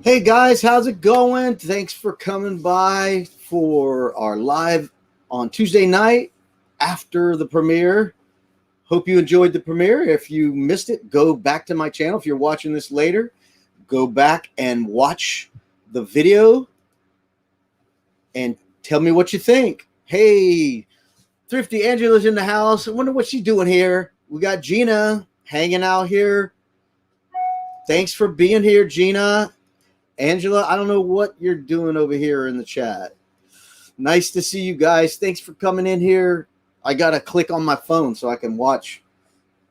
Hey guys, how's it going? Thanks for coming by for our live on Tuesday night after the premiere. Hope you enjoyed the premiere. If you missed it, go back to my channel. If you're watching this later, go back and watch the video and tell me what you think. Hey, Thrifty Angela's in the house. I wonder what she's doing here. We got Gina hanging out here. Thanks for being here, Gina. Angela, I don't know what you're doing over here in the chat. Nice to see you guys. Thanks for coming in here. I got to click on my phone so I can watch.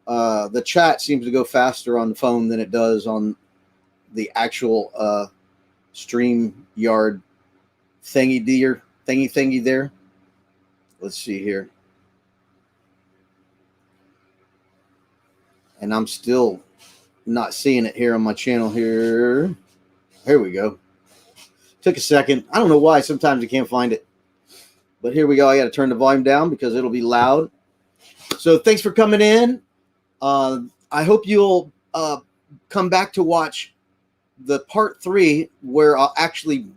The chat seems to go faster on the phone than it does on the actual stream yard thingy there. Let's see here. And I'm still not seeing it here on my channel here. Here we go. Took a second. I don't know why. Sometimes I can't find it. But here we go. I got to turn the volume down because it'll be loud. So thanks for coming in. I hope you'll come back to watch the part 3 where I'll actually,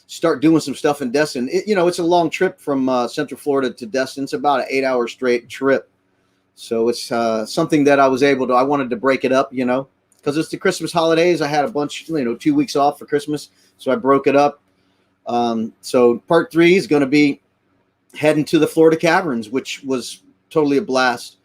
start doing some stuff in Destin. It's a long trip from Central Florida to Destin. It's about an 8-hour straight trip. So it's something that I wanted to break it up, because it's the Christmas holidays. I had a bunch, 2 weeks off for Christmas. So I broke it up. So part 3 is going to be heading to the Florida Caverns, which was totally a blast.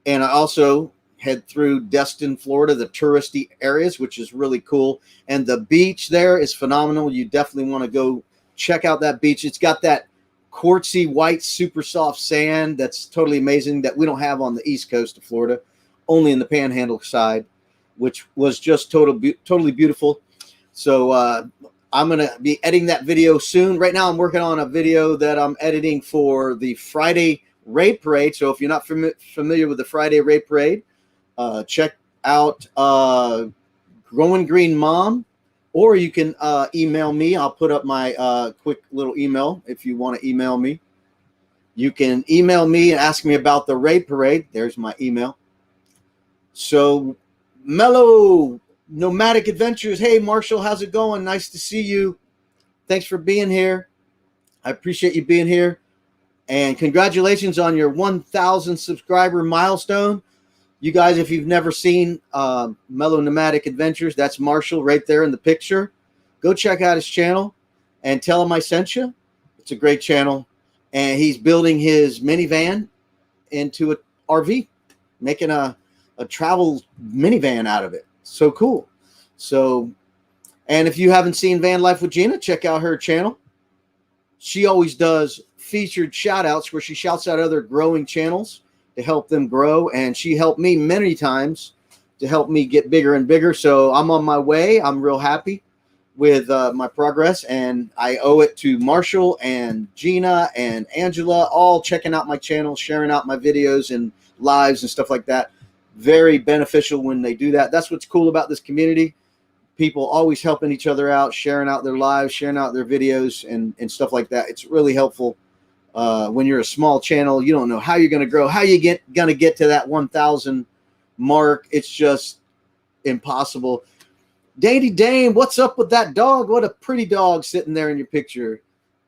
And I also head through Destin, Florida, the touristy areas, which is really cool. And the beach there is phenomenal. You definitely want to go check out that beach. It's got that quartzy white, super soft sand that's totally amazing that we don't have on the east coast of Florida, only in the Panhandle side, which was just totally beautiful. So I'm going to be editing that video soon. Right now I'm working on a video that I'm editing for the Friday Raid Parade. So if you're not familiar with the Friday Raid Parade, check out Growing Green Mom, or you can email me. I'll put up my quick little email if you want to email me. You can email me and ask me about the Raid Parade. There's my email. So Mellow Nomadic Adventures. Hey, Marshall, how's it going? Nice to see you. Thanks for being here. I appreciate you being here. And congratulations on your 1,000 subscriber milestone. You guys, if you've never seen Mellow Nomadic Adventures, that's Marshall right there in the picture. Go check out his channel and tell him I sent you. It's a great channel. And he's building his minivan into an RV, making a travel minivan out of it. So cool. So, and if you haven't seen Van Life with Gina, check out her channel. She always does featured shout outs where she shouts out other growing channels to help them grow. And she helped me many times to help me get bigger and bigger. So I'm on my way. I'm real happy with my progress, and I owe it to Marshall and Gina and Angela, all checking out my channel, sharing out my videos and lives and stuff like that. Very beneficial when they do that. That's what's cool about this community. People always helping each other out, sharing out their lives, sharing out their videos and stuff like that. It's really helpful. When you're a small channel, you don't know how you're going to grow, how you going to get to that 1,000 mark. It's just impossible. Danny Dane, what's up with that dog? What a pretty dog sitting there in your picture.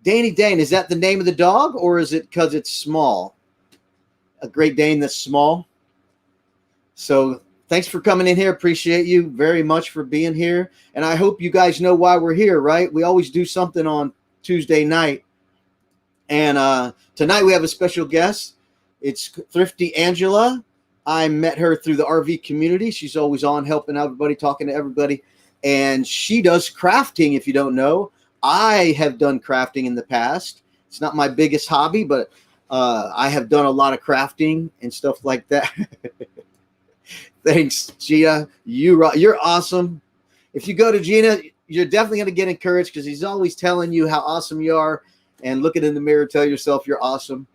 Danny Dane, is that the name of the dog, or is it because it's small? A Great Dane that's small. So thanks for coming in here. Appreciate you very much for being here. And I hope you guys know why we're here, right? We always do something on Tuesday night. And tonight we have a special guest. It's Thrifty Angela. I met her through the RV community. She's always on helping everybody, talking to everybody. And she does crafting, if you don't know. I have done crafting in the past. It's not my biggest hobby, but I have done a lot of crafting and stuff like that. Thanks, Gina. You're awesome. If you go to Gina, you're definitely going to get encouraged because he's always telling you how awesome you are. And look in the mirror, tell yourself you're awesome,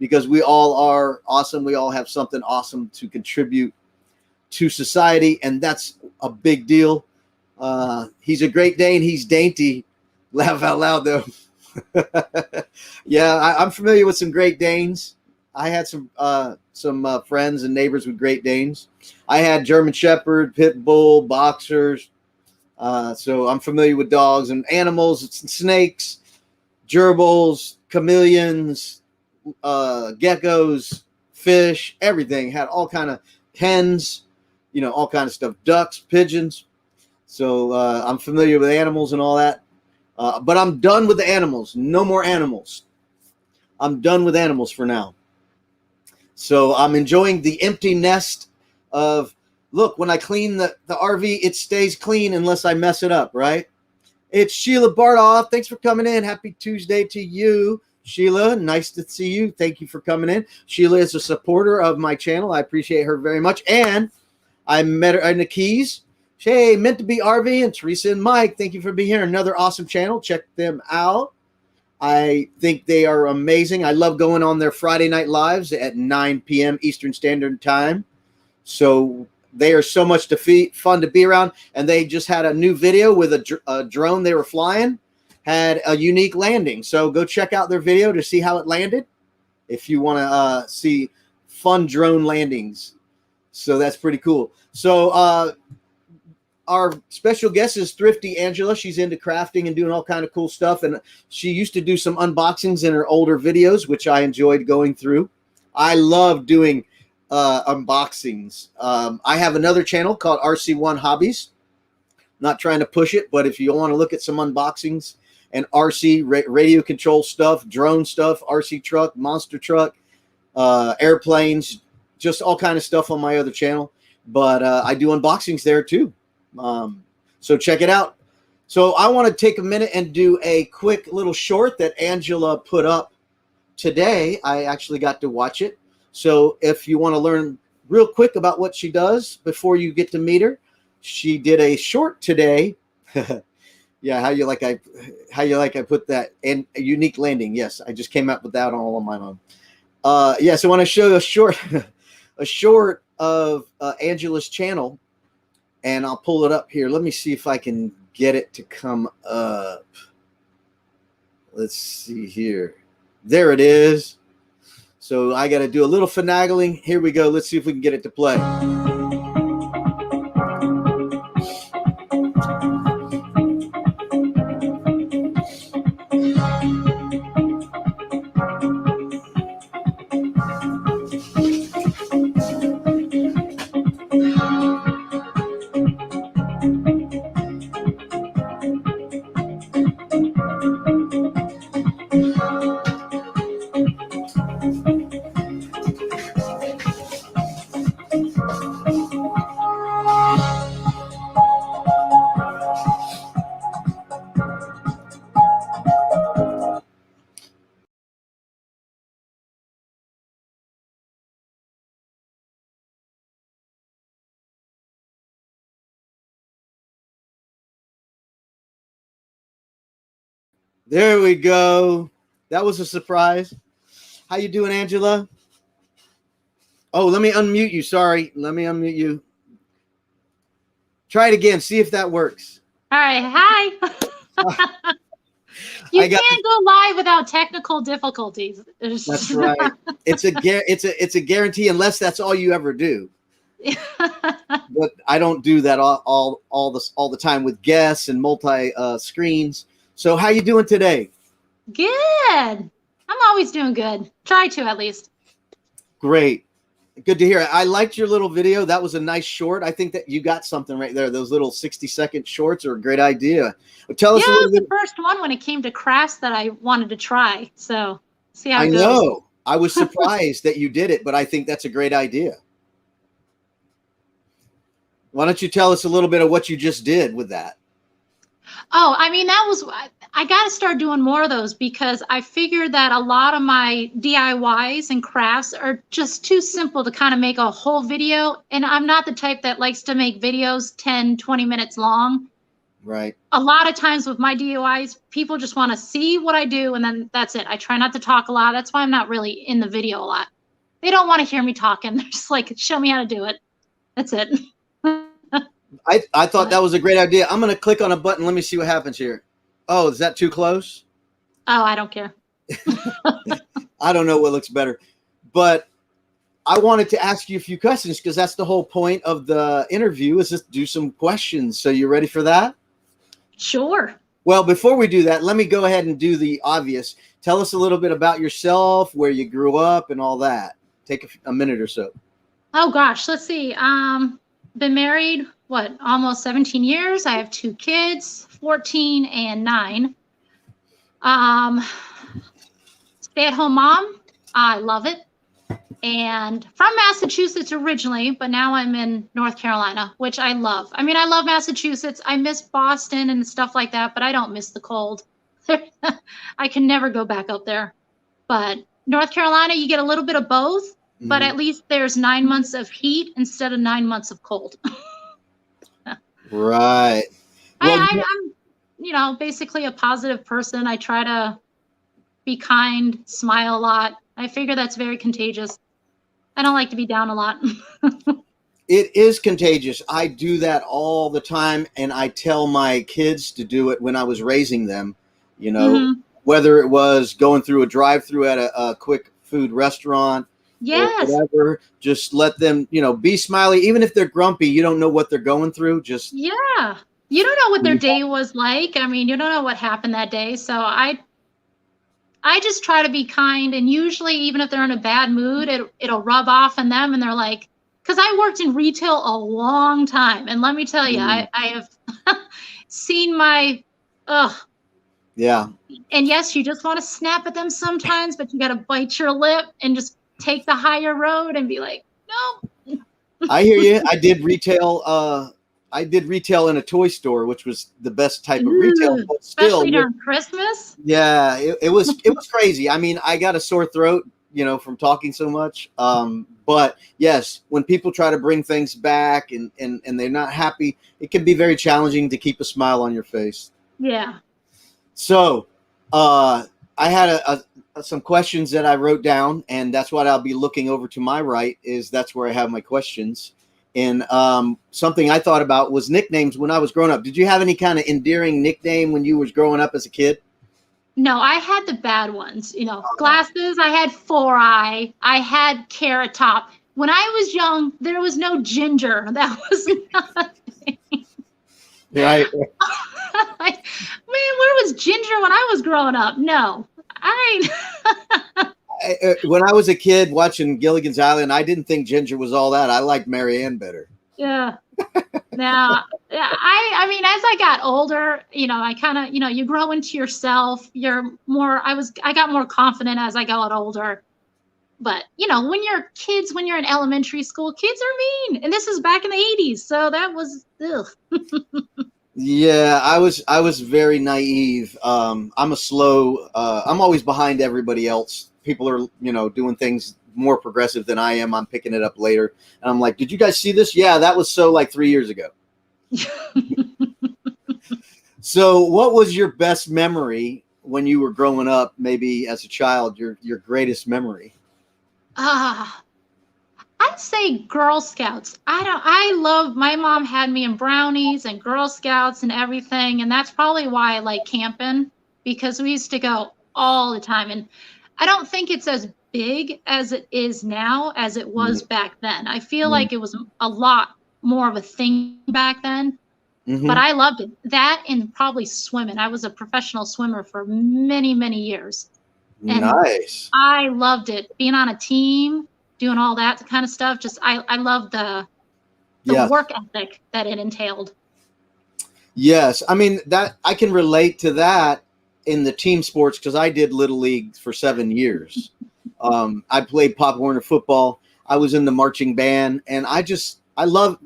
because we all are awesome. We all have something awesome to contribute to society, and that's a big deal. He's a Great Dane. He's dainty. Laugh out loud, though. Yeah, I'm familiar with some Great Danes. I had some friends and neighbors with Great Danes. I had German Shepherd, Pit Bull, Boxers, So I'm familiar with dogs and animals, snakes, gerbils, chameleons, geckos, fish, everything. Had all kind of hens, all kind of stuff, ducks, pigeons. So I'm familiar with animals and all that. But I'm done with the animals. No more animals. I'm done with animals for now. So I'm enjoying the empty nest of, look, when I clean the RV, it stays clean unless I mess it up, right? It's Sheila Bartoff. Thanks for coming in. Happy Tuesday to you, Sheila. Nice to see you. Thank you for coming in. Sheila is a supporter of my channel. I appreciate her very much. And I met her in the Keys. Hey, meant to be RV and Teresa and Mike. Thank you for being here. Another awesome channel. Check them out. I think they are amazing. I love going on their Friday night lives at 9 p.m. Eastern Standard Time. So they are so much fun to be around. And they just had a new video with a drone they were flying, had a unique landing. So go check out their video to see how it landed if you want to see fun drone landings. So that's pretty cool. So our special guest is Thrifty Angela. She's into crafting and doing all kind of cool stuff. And she used to do some unboxings in her older videos, which I enjoyed going through. I love doing unboxings. I have another channel called RC1 Hobbies. Not trying to push it, but if you want to look at some unboxings and RC radio control stuff, drone stuff, RC truck, monster truck, airplanes, just all kind of stuff on my other channel. But I do unboxings there too. So check it out. So I want to take a minute and do a quick little short that Angela put up today. I actually got to watch it. So if you want to learn real quick about what she does before you get to meet her, she did a short today. Yeah, how you like I put that, and a unique landing. Yes, I just came up with that all on my own. Yeah, so I want to show you a short of Angela's channel. And I'll pull it up here. Let me see if I can get it to come up. Let's see here. There it is. So I got to do a little finagling. Here we go. Let's see if we can get it to play. There we go. That was a surprise. How you doing, Angela? Oh, let me unmute you. Sorry. Let me unmute you. Try it again. See if that works. All right. Hi. You can't go live without technical difficulties. That's right. It's a guarantee unless that's all you ever do. But I don't do that all the time with guests and multi screens. So how you doing today? Good. I'm always doing good. Try to, at least. Great. Good to hear. I liked your little video. That was a nice short. I think that you got something right there. Those little 60-second shorts are a great idea. Tell us a little bit. The first one when it came to crafts that I wanted to try. So see how it goes. I know. I was surprised that you did it, but I think that's a great idea. Why don't you tell us a little bit of what you just did with that? Oh, I mean, I got to start doing more of those because I figured that a lot of my DIYs and crafts are just too simple to kind of make a whole video. And I'm not the type that likes to make videos 10, 20 minutes long. Right. A lot of times with my DIYs, people just want to see what I do and then that's it. I try not to talk a lot. That's why I'm not really in the video a lot. They don't want to hear me talking. They're just like, show me how to do it. That's it. I thought that was a great idea. I'm going to click on a button. Let me see what happens here. Oh, is that too close? Oh, I don't care. I don't know what looks better. But I wanted to ask you a few questions because that's the whole point of the interview is just do some questions. So you ready for that? Sure. Well, before we do that, let me go ahead and do the obvious. Tell us a little bit about yourself, where you grew up, and all that. Take a minute or so. Oh gosh, let's see. Been married, almost 17 years. I have 2 kids, 14 and 9. Um, Stay-at-home mom. I love it. And from Massachusetts originally, but now I'm in North Carolina, which I love. I mean, I love Massachusetts. I miss Boston and stuff like that, but I don't miss the cold. I can never go back up there. But North Carolina, you get a little bit of both, but at least there's 9 months of heat instead of 9 months of cold. Right. Well, I'm, basically a positive person. I try to be kind, smile a lot. I figure that's very contagious. I don't like to be down a lot. it is contagious. I do that all the time, and I tell my kids to do it when I was raising them, whether it was going through a drive-through at a quick food restaurant or whatever. Just let them, be smiley. Even if they're grumpy, you don't know what they're going through. Yeah. You don't know what their day was like. I mean, you don't know what happened that day. So I just try to be kind, and usually even if they're in a bad mood, it'll rub off on them, and they're like, because I worked in retail a long time, and let me tell you, I have seen my, yeah. And yes, you just want to snap at them sometimes, but you got to bite your lip and just take the higher road and be like, no. I hear you. I did retail in a toy store, which was the best type of retail. But still, especially during Christmas. Yeah, it was crazy. I mean, I got a sore throat, from talking so much. But yes, when people try to bring things back and they're not happy, it can be very challenging to keep a smile on your face. Yeah. So, I had some questions that I wrote down, and that's what I'll be looking over to my right. That's where I have my questions. And something I thought about was nicknames when I was growing up. Did you have any kind of endearing nickname when you was growing up as a kid? No, I had the bad ones. Glasses. I had 4-eye. I had Carrot Top. When I was young, there was no Ginger. That was nothing. Right. Man, where was Ginger when I was growing up? No, when I was a kid watching Gilligan's Island, I didn't think Ginger was all that. I liked Marianne better. Yeah. Now, I mean, as I got older, I kind of, you grow into yourself. I got more confident as I got older. But, when you're in elementary school, kids are mean. And this is back in the 80s. So that was, ugh. Yeah, I was very naive. I'm I'm always behind everybody else. People are, doing things more progressive than I am. I'm picking it up later. And I'm like, did you guys see this? Yeah, that was so like 3 years ago. So what was your best memory when you were growing up, maybe as a child, your greatest memory? I'd say Girl Scouts. My mom had me in brownies and Girl Scouts and everything. And that's probably why I like camping, because we used to go all the time. And I don't think it's as big as it is now as it was back then. I feel like it was a lot more of a thing back then, but I loved it. That and probably swimming. I was a professional swimmer for many, many years. And nice. I loved it. Being on a team, doing all that kind of stuff. Just, I love the work ethic that it entailed. Yes. I mean, that I can relate to that in the team sports, because I did Little League for 7 years. I played Pop Warner football. I was in the marching band, and I love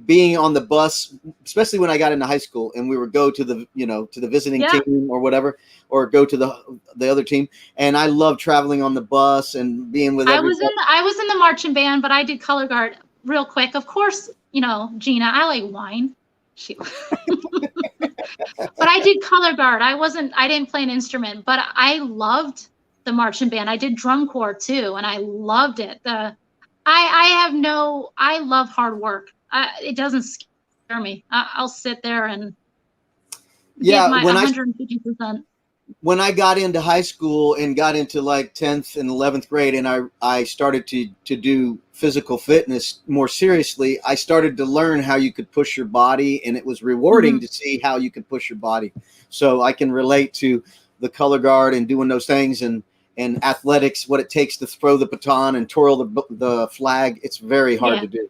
being on the bus, especially when I got into high school and we would go to the, to the visiting team or whatever, or go to the other team. And I love traveling on the bus and being with everybody. I was in the marching band, but I did color guard real quick. Of course, Gina, I like wine. But I did color guard. I didn't play an instrument, but I loved the marching band. I did drum corps too, and I loved it. I love hard work. It doesn't scare me. I'll sit there and give my 150%. when I got into high school and got into like 10th and 11th grade, and I started to do physical fitness more seriously, I started to learn how you could push your body, and it was rewarding to see how you could push your body. So I can relate to the color guard and doing those things, and athletics, what it takes to throw the baton and twirl the flag. It's very hard to do.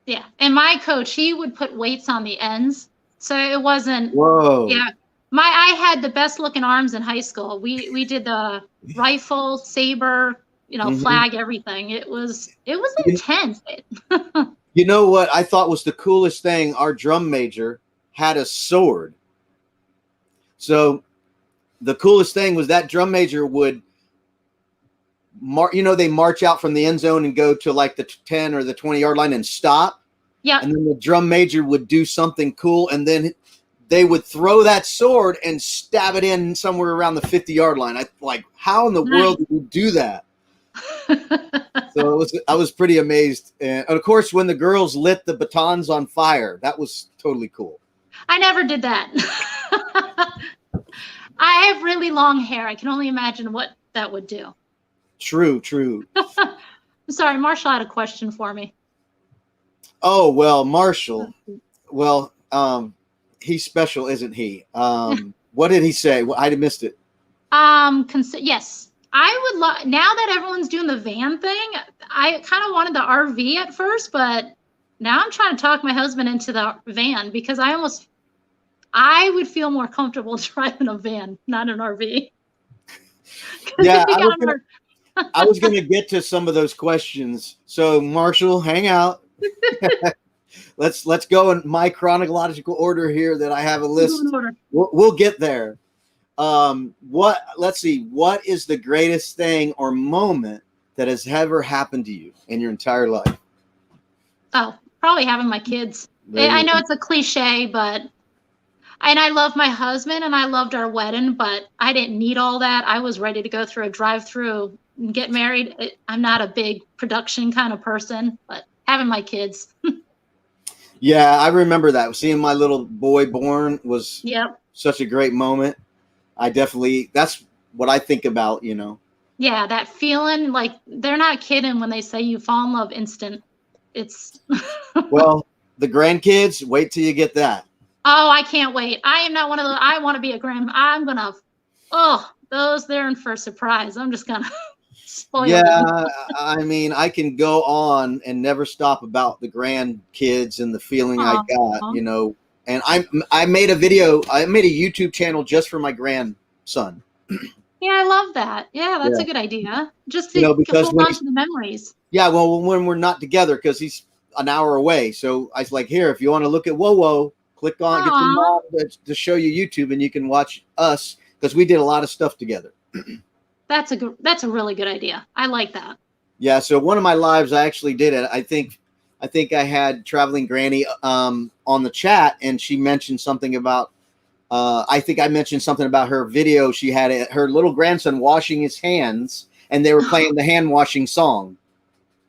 Yeah. And my coach, he would put weights on the ends. So it wasn't, Whoa. yeah. I had the best looking arms in high school. We did the rifle, saber, flag, everything. It was intense. You know what I thought was the coolest thing? Our drum major had a sword. So the coolest thing was that drum major would they march out from the end zone and go to like the 10 or the 20-yard line and stop. Yeah. And then the drum major would do something cool, and then they would throw that sword and stab it in somewhere around the 50-yard line. I like, how in the world did you do that? So I was pretty amazed. And of course, when the girls lit the batons on fire, that was totally cool. I never did that. I have really long hair. I can only imagine what that would do. True. I'm sorry, Marshall had a question for me. Oh, well, Marshall. Well, he's special, isn't he? What did he say? I missed it. Yes. I would love, now that everyone's doing the van thing, I kind of wanted the RV at first, but now I'm trying to talk my husband into the van, because I would feel more comfortable driving a van, not an RV. Yeah, I was going to get to some of those questions. So, Marshall, hang out. Let's go in my chronological order here that I have a list. We'll get there. Let's see. What is the greatest thing or moment that has ever happened to you in your entire life? Oh, probably having my kids. I know it's a cliche, and I love my husband and I loved our wedding, but I didn't need all that. I was ready to go through a drive-through and get married. I'm not a big production kind of person, but having my kids. Yeah, I remember that. Seeing my little boy born was such a great moment. That's what I think about, Yeah, that feeling, like, they're not kidding when they say you fall in love instant. It's well, the grandkids, wait till you get that. Oh, I can't wait. I am not one of those. I want to be a I'm gonna, they're in for a surprise. I'm just gonna spoil them. I mean, I can go on and never stop about the grandkids and the feeling I got, And I made a video. I made a YouTube channel just for my grandson. Yeah, I love that. Yeah, that's a good idea. Just to hold on to the memories. Yeah, well, when we're not together, because he's an hour away. So I was like, here, if you want to look at Whoa, click on get your mom to show you YouTube, and you can watch us, because we did a lot of stuff together. That's a really good idea. I like that. Yeah. So one of my lives, I actually did it. I think I had Traveling Granny on the chat, and she mentioned something about. I think I mentioned something about her video. She had her little grandson washing his hands, and they were playing the hand washing song.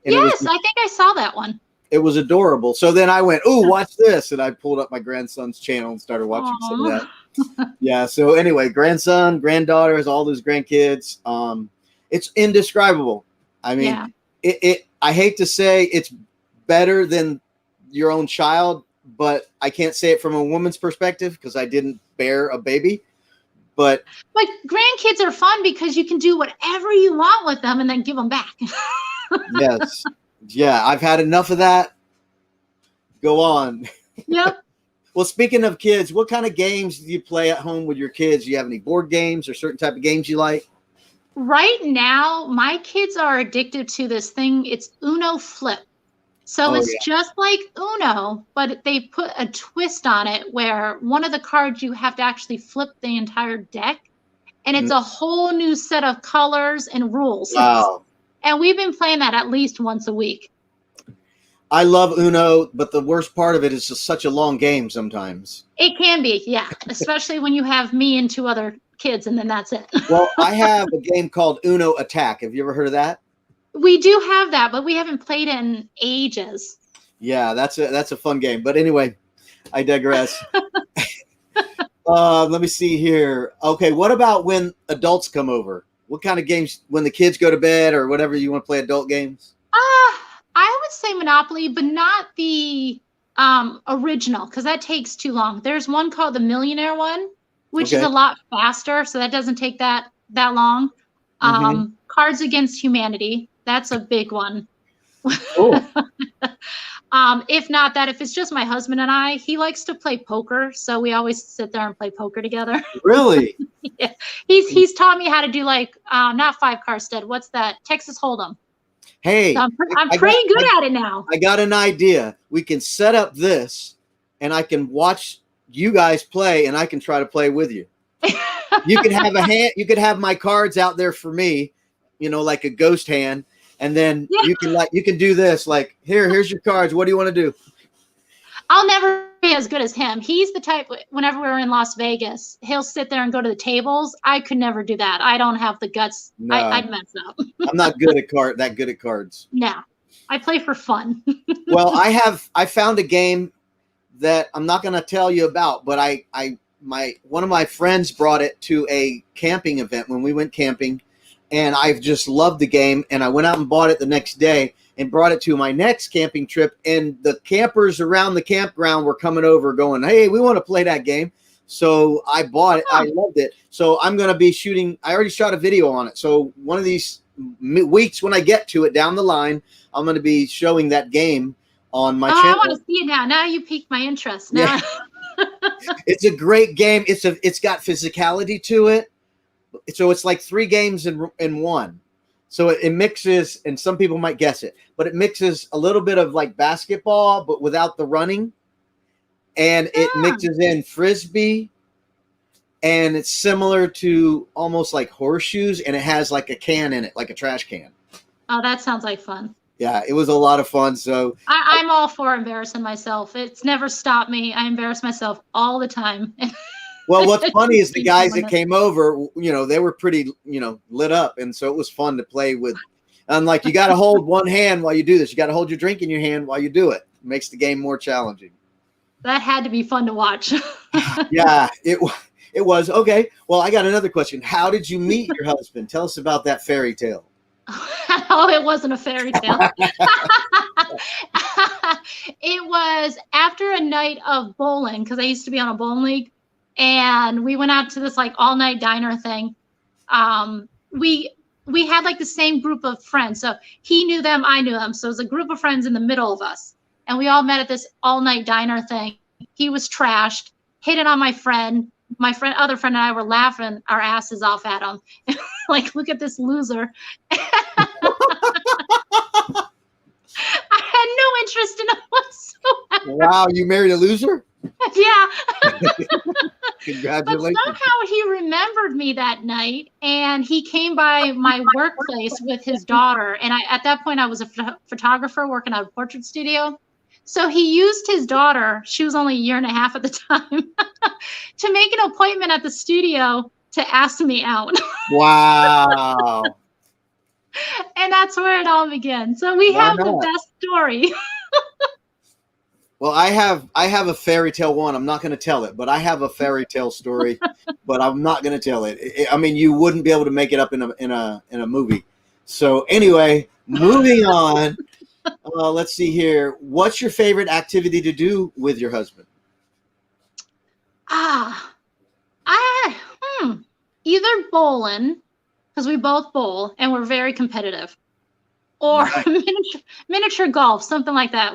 And yes, I think I saw that one. It was adorable. So then I went, "Ooh, watch this!" And I pulled up my grandson's channel and started watching some of that. Yeah. So anyway, grandson, granddaughters, all those grandkids. It's indescribable. I mean, I hate to say it's better than your own child, but I can't say it from a woman's perspective because I didn't bear a baby. But grandkids are fun because you can do whatever you want with them and then give them back. Yes. Yeah, I've had enough of that. Go on. Yep. Well, speaking of kids, what kind of games do you play at home with your kids? Do you have any board games or certain type of games you like? Right now, my kids are addicted to this thing. It's Uno Flip. So it's just like Uno, but they put a twist on it where one of the cards you have to actually flip the entire deck. And it's a whole new set of colors and rules. Wow. And we've been playing that at least once a week. I love Uno, but the worst part of it is just such a long game sometimes. It can be, yeah. Especially when you have me and two other kids, and then that's it. Well, I have a game called Uno Attack. Have you ever heard of that? We do have that, but we haven't played it in ages. Yeah, that's a fun game. But anyway, I digress. Let me see here. Okay, what about when adults come over? What kind of games when the kids go to bed or whatever you want to play adult games? I would say Monopoly, but not the original, because that takes too long. There's one called the Millionaire one, which is Okay. a lot faster, so that doesn't take that long. Hmm. Cards Against Humanity, that's a big one. Cool. If not that, if it's just my husband and I, he likes to play poker, so we always sit there and play poker together. Really? Yeah. He's taught me how to do like not 5 card stud. What's that? Texas Hold'em. So Hey, I'm I got pretty good at it now. I got an idea. We can set up this, and I can watch you guys play, and I can try to play with you. You can have a hand. You could have my cards out there for me, like a ghost hand, and then Yeah. you can do this. Like here's your cards. What do you want to do? I'll never be as good as him. He's the type, whenever we're in Las Vegas, he'll sit there and go to the tables. I could never do that. I don't have the guts. No, I'd mess up. I'm not good at that good at cards. No, I play for fun. Well, I found a game that I'm not going to tell you about, but one of my friends brought it to a camping event when we went camping, and I've just loved the game, and I went out and bought it the next day and brought it to my next camping trip, and the campers around the campground were coming over going, hey, we want to play that game. So I bought it. I loved it. So I'm going to be shooting. I already shot a video on it. So one of these weeks when I get to it down the line, I'm going to be showing that game on my channel. I want to see it now. Now you piqued my interest. Now. Yeah. It's a great game. It's got physicality to it. So it's like 3 games in one. So it mixes, and some people might guess it, but it mixes a little bit of like basketball, but without the running. And it mixes in frisbee, and it's similar to almost like horseshoes, and it has like a can in it, like a trash can. Oh, that sounds like fun. Yeah, it was a lot of fun. So I'm all for embarrassing myself. It's never stopped me. I embarrass myself all the time. well, what's funny is the guys that came over, they were pretty, lit up. And so it was fun to play with. Like, you got to hold one hand while you do this. You got to hold your drink in your hand while you do it. It makes the game more challenging. That had to be fun to watch. Yeah, it was. Okay, well, I got another question. How did you meet your husband? Tell us about that fairy tale. Oh, it wasn't a fairy tale. It was after a night of bowling, because I used to be on a bowling league, and we went out to this like all-night diner thing. We had like the same group of friends, so he knew them, I knew them, so it was a group of friends in the middle of us, and we all met at this all-night diner thing. He was trashed, hit it on my friend. Other friend and I were laughing our asses off at him. Like, look at this loser. I had no interest in it whatsoever. Wow, you married a loser? Yeah. Congratulations. But somehow he remembered me that night, and he came by my workplace with his daughter. And at that point, I was a photographer working at a portrait studio. So he used his daughter, she was only a year and a half at the time, to make an appointment at the studio to ask me out. Wow. And that's where it all began. So we have the best story. Well, I have a fairy tale one. I'm not going to tell it, but I have a fairy tale story, but I'm not going to tell it. I mean, you wouldn't be able to make it up in a movie. So anyway, moving on. Let's see here. What's your favorite activity to do with your husband? Either bowling, because we both bowl and we're very competitive, or miniature golf, something like that.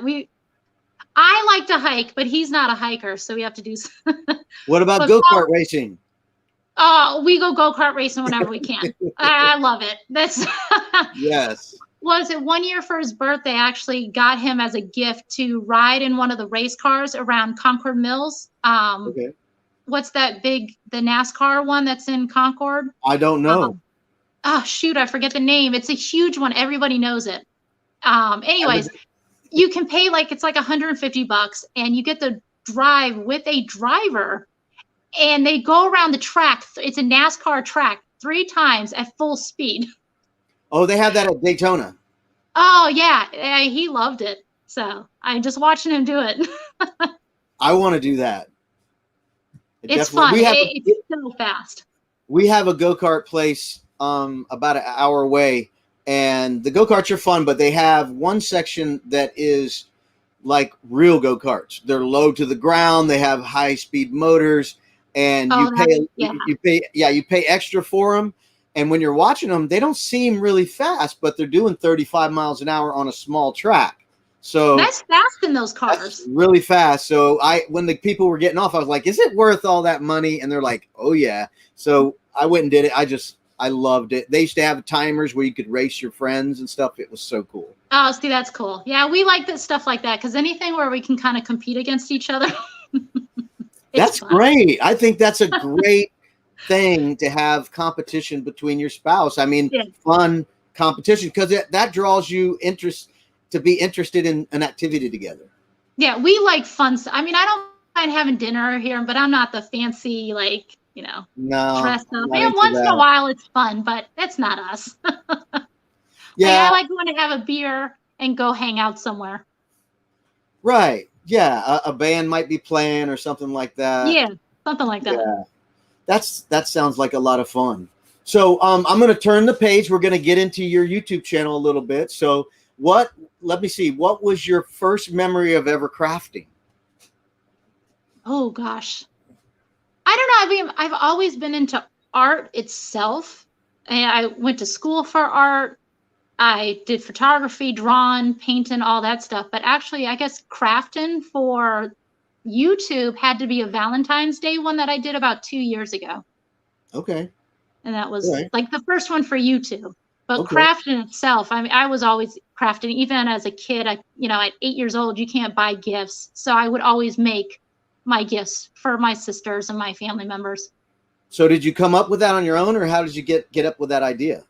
I like to hike, but he's not a hiker, so we have to do. What about go-kart racing? We go-kart racing whenever we can. I love it. That's yes. Was it 1 year for his birthday? I actually got him as a gift to ride in one of the race cars around Concord Mills. Okay. What's that the NASCAR one that's in Concord? I don't know. Oh, shoot, I forget the name. It's a huge one. Everybody knows it. Anyways, you can pay it's like $150, and you get to drive with a driver, and they go around the track. It's a NASCAR track 3 times at full speed. Oh, they have that at Daytona. Oh, yeah. He loved it. So I'm just watching him do it. I want to do that. It's definitely. fun. It's so fast. We have a go-kart place about an hour away, and the go-karts are fun, but they have one section that is like real go-karts. They're low to the ground, they have high-speed motors, and Oh, yeah. you pay extra for them. And when you're watching them, they don't seem really fast, but they're doing 35 miles an hour on a small track. So That's fast in those that's cars. really fast. So when the people were getting off, I was like, is it worth all that money? And they're like, oh yeah. So I went and did it. I loved it. They used to have timers where you could race your friends and stuff. It was so cool. Oh, see, that's cool. Yeah, we like that stuff like that because anything where we can kind of compete against each other. That's fun. great. I think that's a great thing to have competition between your spouse. I mean, Yeah. fun competition because that draws you interest to be interested in an activity together. Yeah, we like fun. I mean, I don't mind having dinner here, but I'm not the fancy, like, No, dress up. not And into once in a that. while it's fun, but that's not us. Yeah, I like going to have a beer and go hang out somewhere. right. Yeah, a band might be playing or something like that. Yeah, something like that. Yeah, that sounds like a lot of fun. So I'm going to turn the page. We're going to get into your YouTube channel a little bit. So let me see. What was your first memory of ever crafting? Oh gosh. I don't know. I mean, I've always been into art itself. And I went to school for art. I did photography, drawing, painting, all that stuff. But actually, I guess crafting for YouTube had to be a Valentine's Day one that I did about 2 years ago. Okay. And that was Right. like the first one for YouTube. But Okay. crafting itself, I mean, I was always crafting. Even as a kid, at 8 years old, you can't buy gifts. So I would always make my gifts for my sisters and my family members. So did you come up with that on your own, or how did you get up with that idea?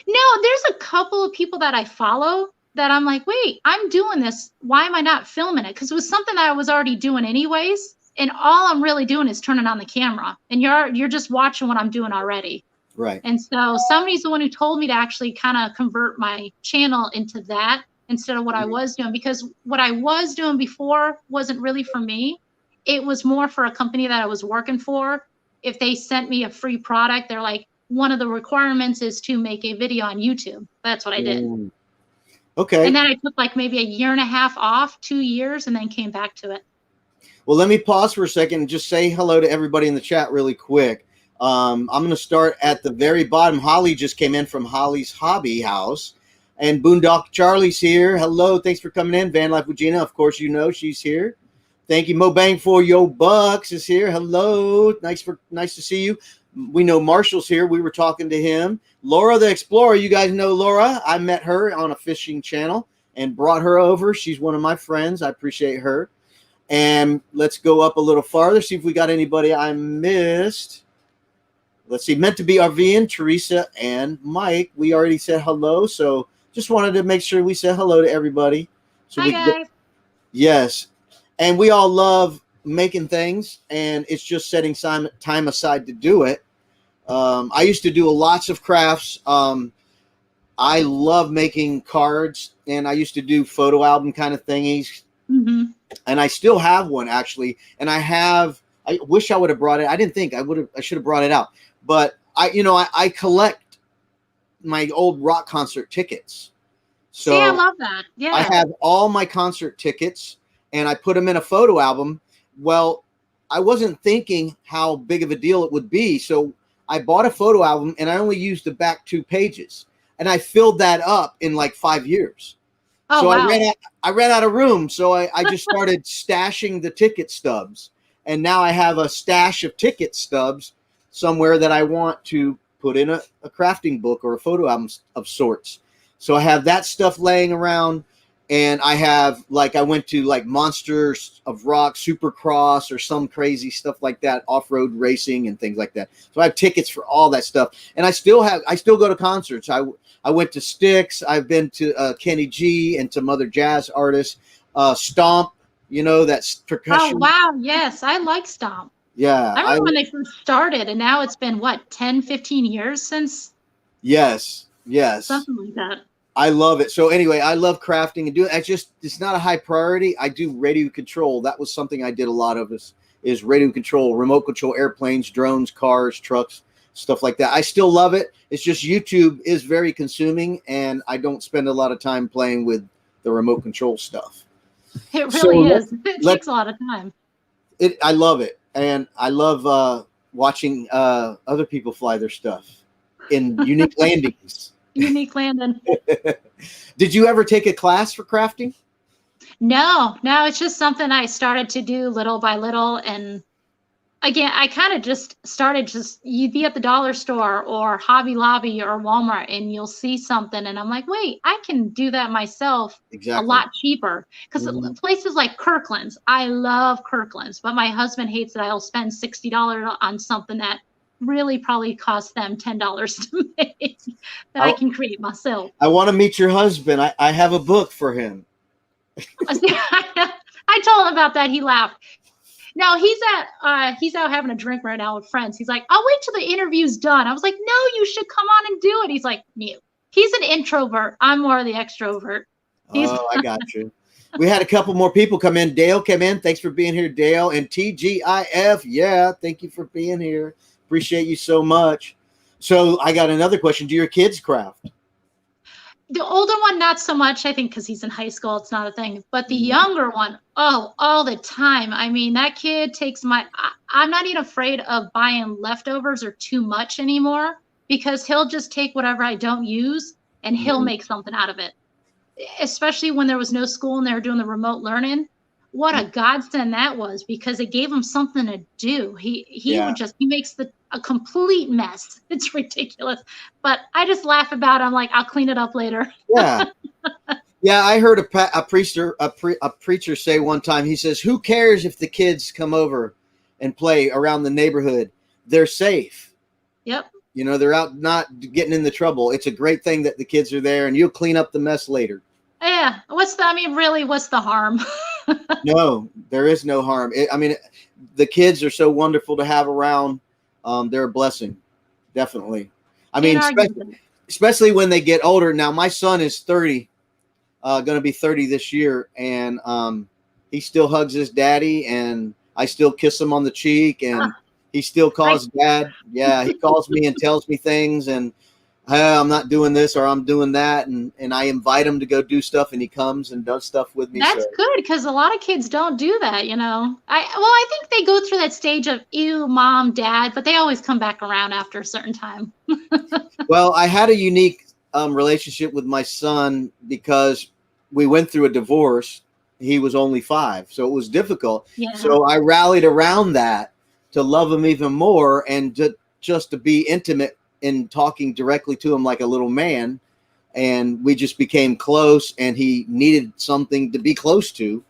No, there's a couple of people that I follow that I'm like, wait, I'm doing this. Why am I not filming it? Because it was something that I was already doing anyways. And all I'm really doing is turning on the camera. And you're just watching what I'm doing already. Right. And so somebody's the one who told me to actually kind of convert my channel into that instead of what I was doing. Because what I was doing before wasn't really for me. It was more for a company that I was working for. If they sent me a free product, they're like, one of the requirements is to make a video on YouTube. That's what I did. Okay. And then I took like maybe a year and a half off, 2 years, and then came back to it. Well, let me pause for a second and just say hello to everybody in the chat really quick. I'm going to start at the very bottom. Holly just came in from Holly's Hobby House. And Boondock Charlie's here. Hello. Thanks for coming in. Van Life with Gina. Of course, she's here. Thank you. Mo Bang for Yo Bucks is here. Hello. Nice to see you. We know Marshall's here. We were talking to him. Laura the Explorer. You guys know Laura. I met her on a fishing channel and brought her over. She's one of my friends. I appreciate her. And let's go up a little farther, see if we got anybody I missed. Let's see. Meant to be RVing, Teresa and Mike. We already said hello, so just wanted to make sure we said hello to everybody. So Hi, guys. Yes. And we all love making things, and it's just setting time aside to do it. I used to do lots of crafts. I love making cards, and I used to do photo album kind of thingies. Mm-hmm. And I still have one, actually. And I wish I would have brought it. I didn't think I should have brought it out. But I collect my old rock concert tickets. So see, I love that. Yeah. I have all my concert tickets and I put them in a photo album. Well, I wasn't thinking how big of a deal it would be. So I bought a photo album and I only used the back 2 pages. And I filled that up in like 5 years. Oh, so wow. I ran out of room. So I just started stashing the ticket stubs. And now I have a stash of ticket stubs somewhere that I want to put in a crafting book or a photo album of sorts. So I have that stuff laying around. And I have, I went to Monsters of Rock, Supercross, or some crazy stuff like that, off-road racing and things like that. So I have tickets for all that stuff. And I still go to concerts. I went to Styx. I've been to Kenny G and some other jazz artists. Stomp, that's percussion. Oh, wow. Yes, I like Stomp. Yeah. I remember when they first started, and now it's been, 10, 15 years since? Yes. Something like that. I love it. So anyway, I love crafting and doing it. It's not a high priority. I do radio control. That was something I did a lot of is radio control, remote control airplanes, drones, cars, trucks, stuff like that. I still love it. It's just YouTube is very consuming, and I don't spend a lot of time playing with the remote control stuff. It really is. It takes a lot of time. I love it, and I love watching other people fly their stuff in unique landings. Unique landing. Did you ever take a class for crafting? No, it's just something I started to do little by little. And again, I kind of just started, you'd be at the dollar store or Hobby Lobby or Walmart and you'll see something. And I'm like, wait, I can do that myself a lot cheaper. Because places like Kirkland's, I love Kirkland's, but my husband hates that I'll spend $60 on something that really probably cost them $10 to make that I can create myself. I want to meet your husband. I have a book for him. I told him about that. He laughed. No, he's out having a drink right now with friends. He's like, I'll wait till the interview's done. I was like, no, you should come on and do it. He's like, no. He's an introvert. I'm more of the extrovert. I got you. We had a couple more people come in. Dale came in. Thanks for being here, Dale. And TGIF. Yeah, thank you for being here. Appreciate you so much. So I got another question. Do your kids craft? The older one, not so much, I think, because he's in high school. It's not a thing. But the younger one, all the time. I mean, that kid takes I'm not even afraid of buying leftovers or too much anymore, because he'll just take whatever I don't use and he'll make something out of it. Especially when there was no school and they were doing the remote learning. What a godsend that was, because it gave him something to do. He makes a complete mess. It's ridiculous, but I just laugh about it. I'm like, I'll clean it up later. Yeah. I heard a preacher say one time. He says, "Who cares if the kids come over and play around the neighborhood? They're safe. Yep. You know, they're out not getting in the trouble. It's a great thing that the kids are there, and you'll clean up the mess later." Yeah. What's the harm? No, there is no harm. The kids are so wonderful to have around. They're a blessing. Definitely. I mean, especially when they get older. Now, my son is 30, going to be 30 this year. And he still hugs his daddy, and I still kiss him on the cheek, and he still calls dad. Yeah. He calls me and tells me things, and I'm not doing this or I'm doing that. And I invite him to go do stuff, and he comes and does stuff with me. That's good, because a lot of kids don't do that, you know. I think they go through that stage of, ew, mom, dad, but they always come back around after a certain time. Well, I had a unique relationship with my son because we went through a divorce. He was only 5, so it was difficult. Yeah. So I rallied around that to love him even more, and just to be intimate in talking directly to him like a little man. And we just became close, and he needed something to be close to,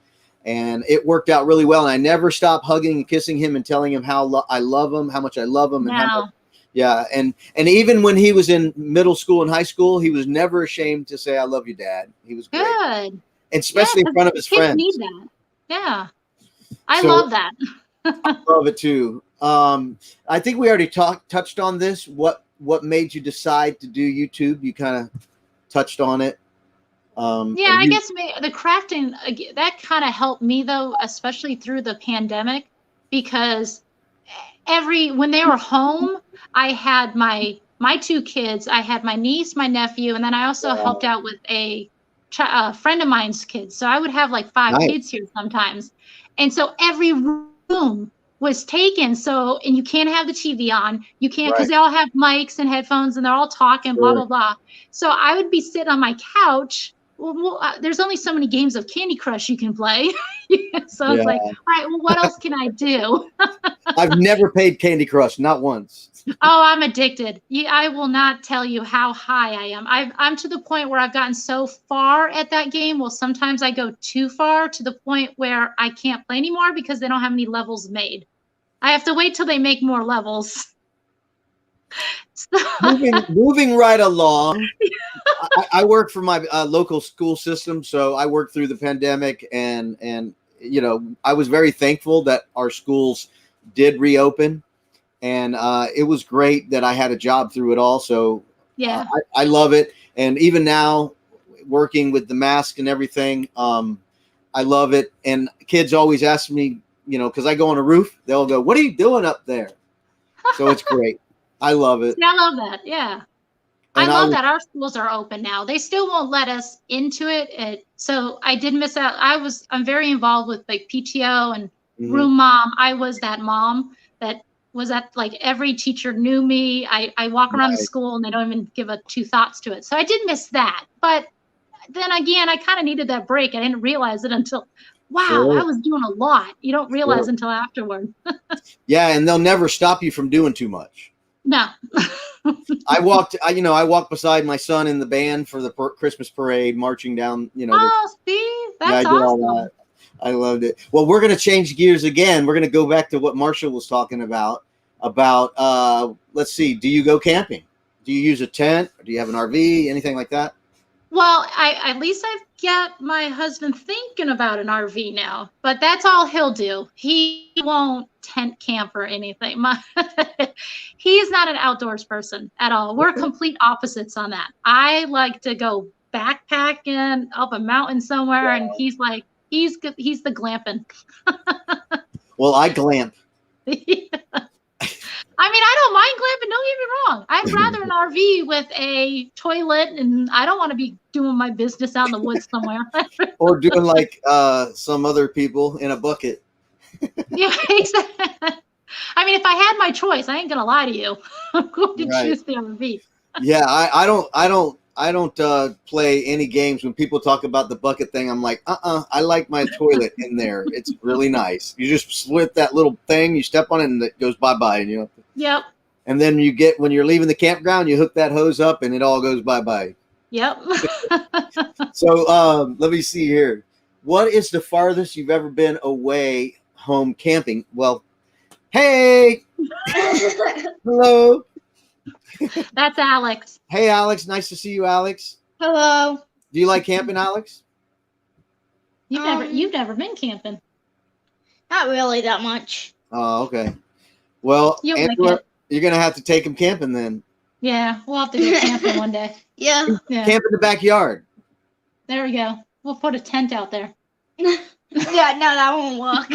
and it worked out really well. And I never stopped hugging and kissing him and telling him how I love him, how much I love him. And and even when he was in middle school and high school, he was never ashamed to say, "I love you, Dad." He was great. Good. And especially in front of his friends. Need that. Yeah. I love that. I love it too. I think we already touched on this. What made you decide to do YouTube? You kind of touched on it. I guess the crafting, that kind of helped me though, especially through the pandemic, because when they were home, I had my 2 kids. I had my niece, my nephew, and then I also helped out with a friend of mine's kids. So I would have like 5 kids here sometimes. And so every room was taken. So, and you can't have the TV on. You can't, because they all have mics and headphones and they're all talking, blah, blah, blah. So I would be sitting on my couch. There's only so many games of Candy Crush you can play. So I was like, all right, well, what else can I do? I've never played Candy Crush, not once. Oh, I'm addicted. I will not tell you how high I am. I'm to the point where I've gotten so far at that game. Well, sometimes I go too far to the point where I can't play anymore because they don't have any levels made. I have to wait till they make more levels. Moving right along. I work for my local school system, so I worked through the pandemic, and you know, I was very thankful that our schools did reopen, and it was great that I had a job through it all. So I love it, and even now, working with the mask and everything, I love it. And kids always ask me, because I go on a roof, they'll go, "What are you doing up there?" So it's great. I love it. Yeah, I love that. Yeah. I And love that our schools are open now. They still won't let us into it. So I did miss out. I'm very involved with like PTO and Mhm. room mom. I was that mom that was at like every teacher knew me. I walk around the Right. school and they don't even give a two thoughts to it. So I did miss that. But then again, I kind of needed that break. I didn't realize it until, wow, I Sure. was doing a lot. You don't realize Sure. until afterward. Yeah, and they'll never stop you from doing too much. No. I walked beside my son in the band for the Christmas parade, marching down. Oh, see, Yeah, I that's did all that. awesome. I loved it. Well, we're going to change gears again. We're going to go back to what Marshall was talking about. Let's see. Do you go camping? Do you use a tent? Or do you have an RV? Anything like that? Well, at least I've got my husband thinking about an RV now, but that's all he'll do. He won't tent camp or anything. He's not an outdoors person at all. We're complete opposites on that. I like to go backpacking up a mountain somewhere, and he's like, he's the glamping. Well, I glamp. I mean, I don't mind glamping. Don't get me wrong. I'd rather an RV with a toilet, and I don't want to be doing my business out in the woods somewhere. Or doing like some other people in a bucket. Yeah, exactly. I mean, if I had my choice, I ain't gonna lie to you. I'm going to Right. choose the RV. Yeah, I don't play any games when people talk about the bucket thing. I'm like, I like my toilet in there. It's really nice. You just split that little thing, you step on it, and it goes bye-bye. Yep. And then when you're leaving the campground, you hook that hose up, and it all goes bye-bye. Yep. So let me see here. What is the farthest you've ever been away home camping? Well, hey, hello. That's Alex. Hey, Alex. Nice to see you, Alex. Hello. Do you like camping, Alex? You've never been camping. Not really that much. Oh, okay. Well, You'll like Angela, it. you're going to have to take him camping then. Yeah, we'll have to go camping one day. Yeah. Yeah. Camp in the backyard. There we go. We'll put a tent out there. Yeah, no, that won't work.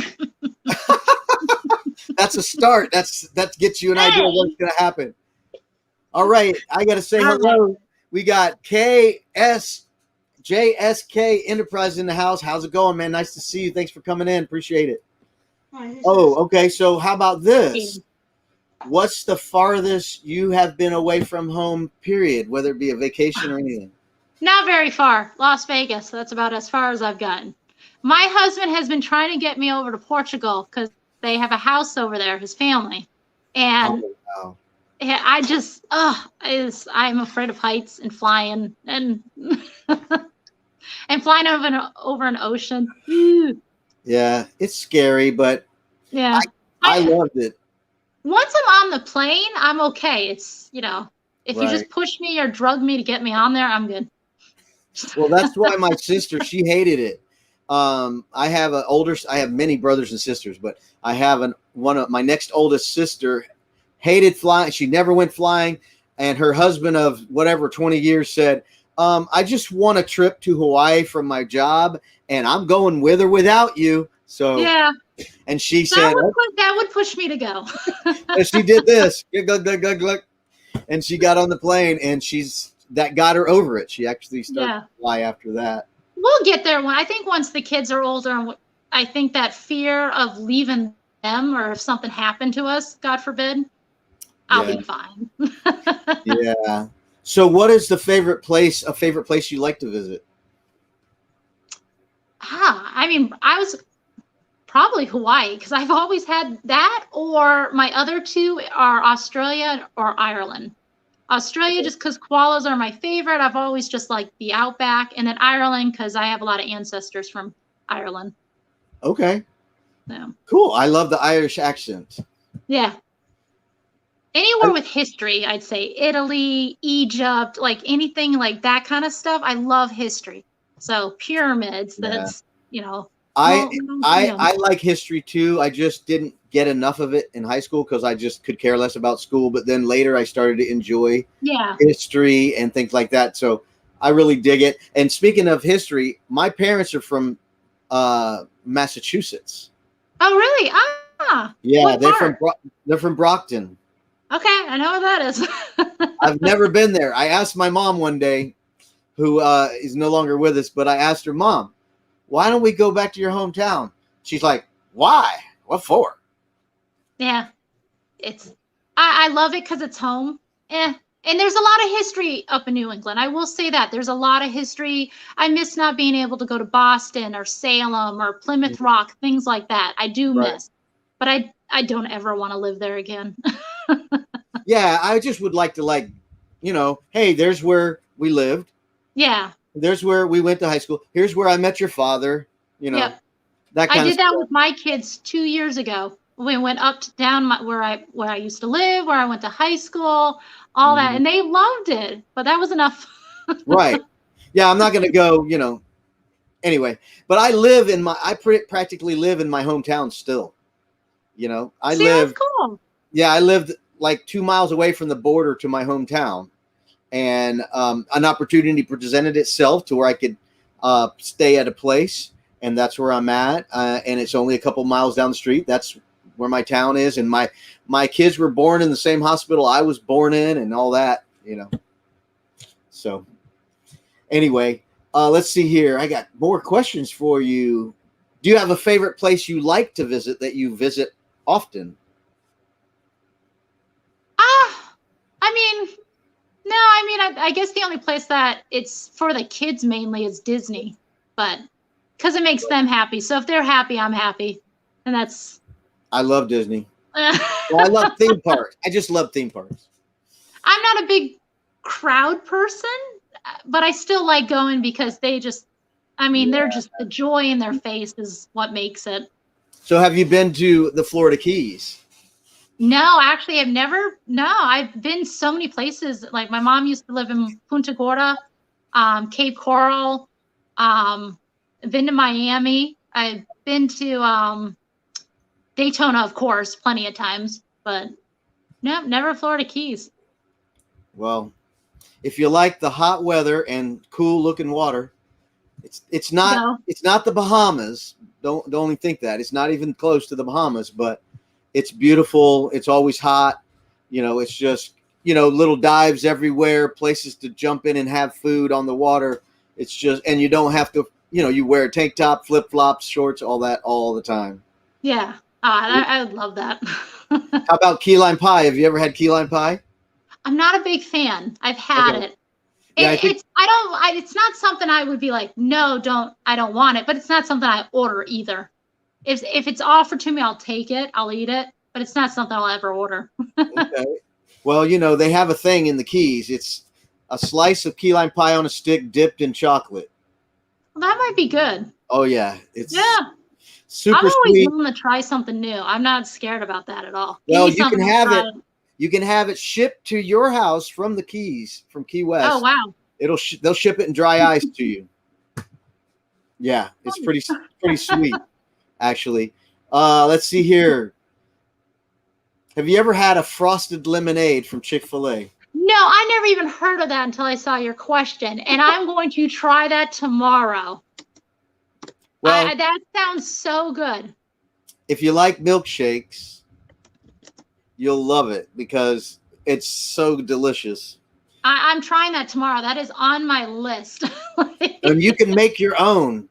That's a start. That gets you an idea of what's going to happen. All right. I got to say hello. We got JSK Enterprise in the house. How's it going, man? Nice to see you. Thanks for coming in. Appreciate it. Oh, okay. So how about this? What's the farthest you have been away from home, period, whether it be a vacation or anything? Not very far. Las Vegas. That's about as far as I've gotten. My husband has been trying to get me over to Portugal because they have a house over there, his family. And wow. I just, I'm afraid of heights and flying and and flying over an ocean. Yeah, it's scary, but yeah, I loved it. Once I'm on the plane, I'm okay. It's, if you just Right. push me or drug me to get me on there, I'm good. Well, that's why my sister, she hated it. I have many brothers and sisters, but I have one of my next oldest sister hated flying. She never went flying. And her husband of whatever, 20 years said, I just want a trip to Hawaii from my job and I'm going with or without you. So, yeah. And she said, that would push me to go. and she did this, and she got on the plane and that got her over it. She actually started to fly after that. We'll get there. I think once the kids are older, I think that fear of leaving them, or if something happened to us, God forbid, I'll be fine. Yeah. So what is a favorite place you like to visit? I mean, I was probably Hawaii because I've always had that, or my other two are Australia or Ireland. Australia, just because koalas are my favorite. I've always just liked the outback, and then Ireland because I have a lot of ancestors from Ireland. Okay. Yeah. Cool. I love the Irish accent. Yeah. Anywhere with history, I'd say Italy, Egypt, like anything like that kind of stuff. I love history. So pyramids. That's I like history too. I just didn't get enough of it in high school because I just could care less about school. But then later I started to enjoy history and things like that. So I really dig it. And speaking of history, my parents are from Massachusetts. Oh, really? Ah, Yeah, what part? they're from Brockton. Okay, I know where that is. I've never been there. I asked my mom one day, who is no longer with us, but I asked her, Mom, why don't we go back to your hometown? She's like, why? What for? Yeah, it's I love it because it's home. And there's a lot of history up in New England. I will say that there's a lot of history. I miss not being able to go to Boston or Salem or Plymouth Rock, things like that. I do Right. miss, but I don't ever want to live there again. Yeah, I just would like to hey, there's where we lived. Yeah. There's where we went to high school. Here's where I met your father. Yep. That I kind of did that stuff. with my kids 2 years ago. We went up to down where I used to live, where I went to high school, all that, and they loved it. But that was enough. Right. Yeah, I'm not going to go, anyway, but I practically live in my hometown still. See, that's cool. I lived like 2 miles away from the border to my hometown, and an opportunity presented itself to where I could stay at a place, and that's where I'm at. And it's only a couple miles down the street. That's where my town is. And my kids were born in the same hospital I was born in and all that, So anyway, let's see here. I got more questions for you. Do you have a favorite place you like to visit that you visit often? I guess the only place that it's for the kids mainly is Disney, but because it makes them happy. So if they're happy, I'm happy. And that's. I love Disney. Well, I love theme parks. I just love theme parks. I'm not a big crowd person, but I still like going because they're just the joy in their face is what makes it. So have you been to the Florida Keys? No, actually, I've never. No, I've been so many places. Like my mom used to live in Punta Gorda, Cape Coral. I've been to Miami. I've been to Daytona, of course, plenty of times, but no, never Florida Keys. Well, if you like the hot weather and cool looking water, it's not the Bahamas. Don't even think that. It's not even close to the Bahamas, but it's beautiful. It's always hot. It's just, little dives everywhere, places to jump in and have food on the water. It's just, and you don't have to, you wear a tank top, flip flops, shorts, all that all the time. Yeah. I would love that. How about key lime pie? Have you ever had key lime pie? I'm not a big fan. I've had it. Yeah, it's not something I would be like, no, I don't want it, but it's not something I order either. If it's offered to me, I'll take it. I'll eat it, but it's not something I'll ever order. Okay. Well, they have a thing in the Keys. It's a slice of key lime pie on a stick dipped in chocolate. Well, that might be good. Oh yeah, it's super I'm always sweet. willing to try something new. I'm not scared about that at all. Well, you can have it. You can have it shipped to your house from the Keys, from Key West. Oh wow! They'll ship it in dry ice to you. Yeah, it's pretty sweet, actually. Let's see here. Have you ever had a frosted lemonade from Chick-fil-A? No, I never even heard of that until I saw your question, and I'm going to try that tomorrow. Well, that sounds so good. If you like milkshakes, you'll love it because it's so delicious. I'm trying that tomorrow. That is on my list. And you can make your own.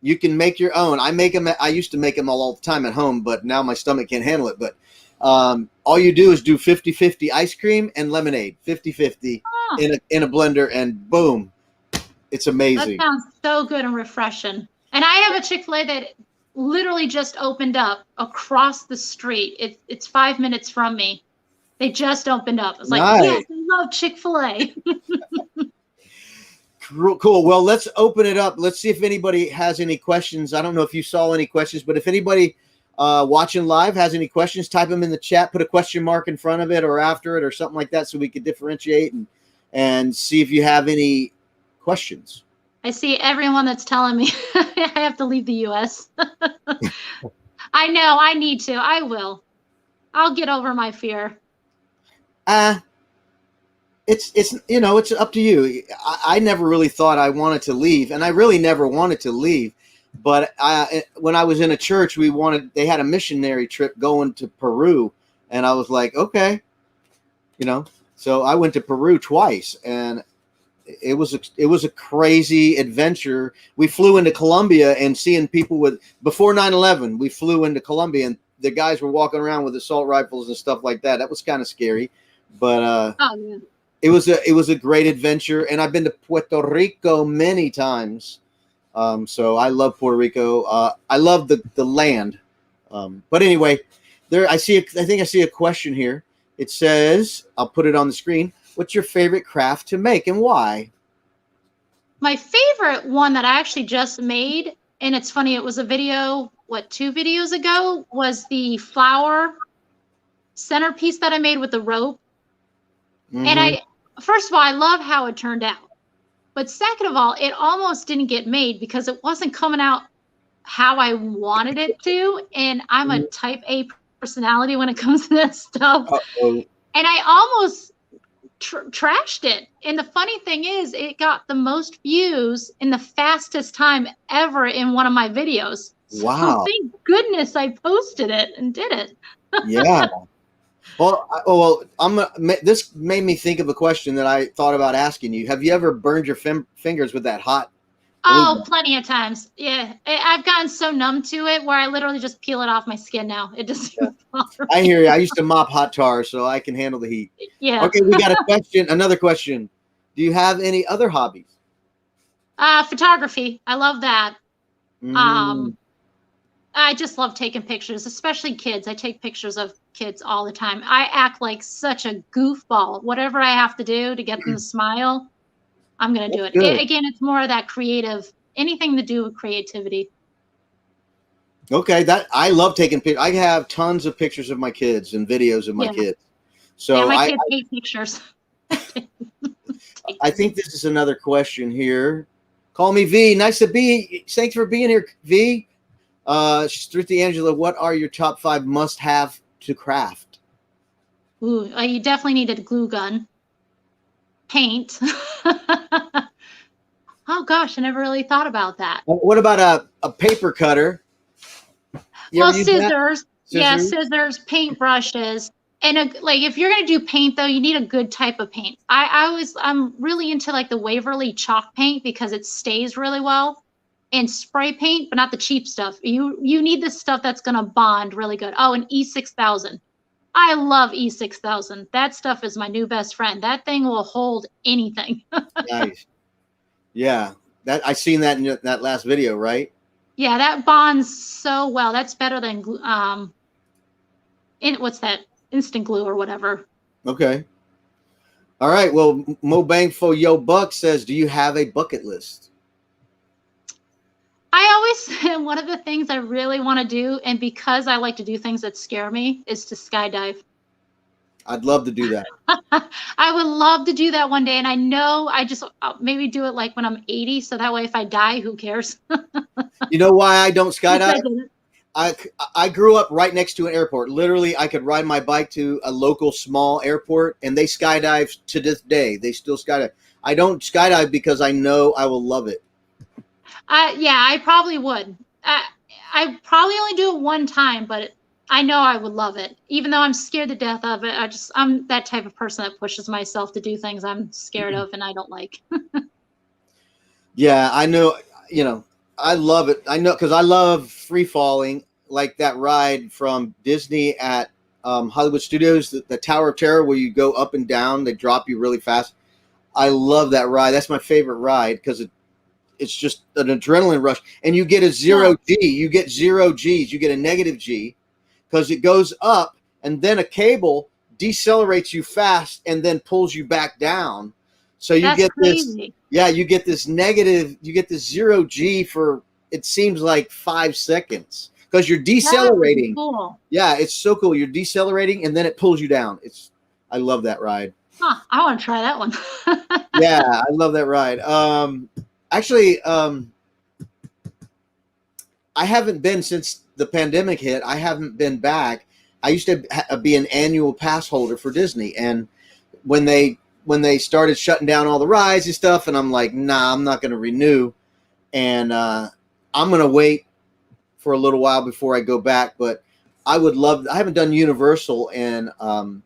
I make them. I used to make them all the time at home, but now my stomach can't handle it. But all you do is do 50-50 ice cream and lemonade, 50-50 in a blender, and boom, it's amazing. That sounds so good and refreshing. And I have a Chick-fil-A that literally just opened up across the street. It's 5 minutes from me. They just opened up. I was like, nice. Yes, I love Chick-fil-A. Cool. Well, let's open it up. Let's see if anybody has any questions. I don't know if you saw any questions, but if anybody watching live has any questions, type them in the chat, put a question mark in front of it or after it or something like that so we could differentiate and see if you have any questions. I see everyone that's telling me I have to leave the U.S. I know. I need to. I will. I'll get over my fear. It's up to you. I never really thought I wanted to leave, and I really never wanted to leave. But when I was in a church, they had a missionary trip going to Peru, and I was like, okay, so I went to Peru twice, and it was a crazy adventure. We flew into Colombia and seeing people before 9/11, we flew into Colombia and the guys were walking around with assault rifles and stuff like that. That was kind of scary, but it was a great adventure. And I've been to Puerto Rico many times. So I love Puerto Rico. I love the land. But anyway, I think I see a question here. It says, I'll put it on the screen. What's your favorite craft to make and why? My favorite one that I actually just made, and it's funny, it was a video, 2 videos ago, was the flower centerpiece that I made with the rope. Mm-hmm. And first of all, I love how it turned out. But second of all, it almost didn't get made because it wasn't coming out how I wanted it to. And I'm a type A personality when it comes to this stuff. Uh-oh. And I almost trashed it. And the funny thing is, it got the most views in the fastest time ever in one of my videos. Wow. So thank goodness I posted it and did it. Yeah. Well, this made me think of a question that I thought about asking you. Have you ever burned your fingers with that hot? Oh, plenty of times. Yeah. I've gotten so numb to it where I literally just peel it off my skin now. It doesn't even bother me. I hear you. I used to mop hot tar, so I can handle the heat. Yeah. Okay, we got a question. Another question. Do you have any other hobbies? Photography. I love that. Mm. I just love taking pictures, especially kids. I take pictures of kids all the time. I act like such a goofball. Whatever I have to do to get them to smile, I'm going to do it. Again, it's more of that creative, anything to do with creativity. Okay, I love taking pictures. I have tons of pictures of my kids and videos of my kids. So my kids hate pictures. I think this is another question here. Call me V. Nice to be. Thanks for being here, V. Thrifty Angela, what are your top 5 must-have to craft? Ooh, you definitely need a glue gun. Paint. Oh gosh, I never really thought about that. What about a paper cutter? Well, scissors. Yeah, scissors, paint brushes. And if you're gonna do paint though, you need a good type of paint. I'm really into like the Waverly chalk paint because it stays really well. And spray paint, but not the cheap stuff. You need the stuff that's gonna bond really good. Oh, and E6000. I love E6000. That stuff is my new best friend. That thing will hold anything. Nice. Yeah, I seen that in that last video, right? Yeah, that bonds so well. That's better than what's that? Instant glue or whatever. Okay. All right. Well, Mo Bang for Yo Buck says, do you have a bucket list? I always say one of the things I really want to do, and because I like to do things that scare me, is to skydive. I'd love to do that. I would love to do that one day, and I know I'll maybe do it like when I'm 80, so that way if I die, who cares? You know why I don't skydive? I grew up right next to an airport. Literally, I could ride my bike to a local small airport, and they skydive to this day. They still skydive. I don't skydive because I know I will love it. Yeah, I probably would. I probably only do it one time, but I know I would love it. Even though I'm scared to death of it, I'm that type of person that pushes myself to do things I'm scared of and I don't like. Yeah, I know. I love it. I know because I love free falling, like that ride from Disney at Hollywood Studios, the Tower of Terror, where you go up and down. They drop you really fast. I love that ride. That's my favorite ride because it's just an adrenaline rush, and you get a zero G. You get 0 Gs. You get a negative G because it goes up, and then a cable decelerates you fast and then pulls you back down. So you get crazy. You get this negative. You get this 0 G for it seems like 5 seconds because you're decelerating. Cool. Yeah, it's so cool. You're decelerating, and then it pulls you down. I love that ride. Huh, I want to try that one. Yeah, I love that ride. Actually, I haven't been since the pandemic hit. I haven't been back. I used to be an annual pass holder for Disney, and when they started shutting down all the rides and stuff, and I'm like, nah, I'm not going to renew. And I I'm going to wait for a little while before I go back, but I would love. I haven't done Universal, and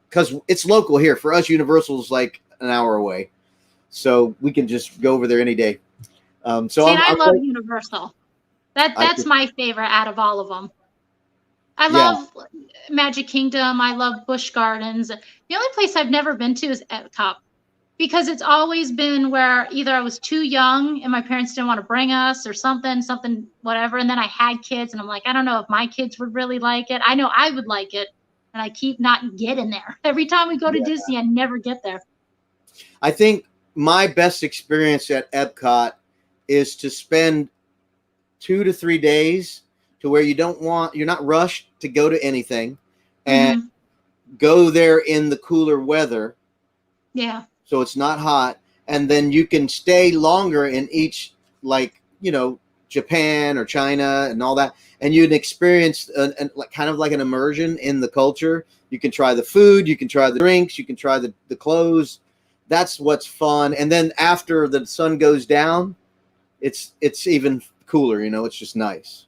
because it's local here for us, Universal is like an hour away, so we can just go over there any day. So See, I'm, and I I'm love like, Universal. That's my favorite out of all of them. I yeah, love Magic Kingdom. I love Busch Gardens. The only place I've never been to is Epcot because it's always been where either I was too young and my parents didn't want to bring us or something, whatever. And then I had kids and I'm like, I don't know if my kids would really like it. I know I would like it. And I keep not getting there. Every time we go to yeah. Disney, I never get there. I think my best experience at Epcot is to spend 2 to 3 days to where you're not rushed to go to anything, and go there in the cooler weather. Yeah. So it's not hot. And then you can stay longer in each, like, Japan or China and all that. And you'd experience kind of like an immersion in the culture. You can try the food, you can try the drinks, you can try the clothes. That's what's fun. And then after the sun goes down, it's even cooler, it's just nice.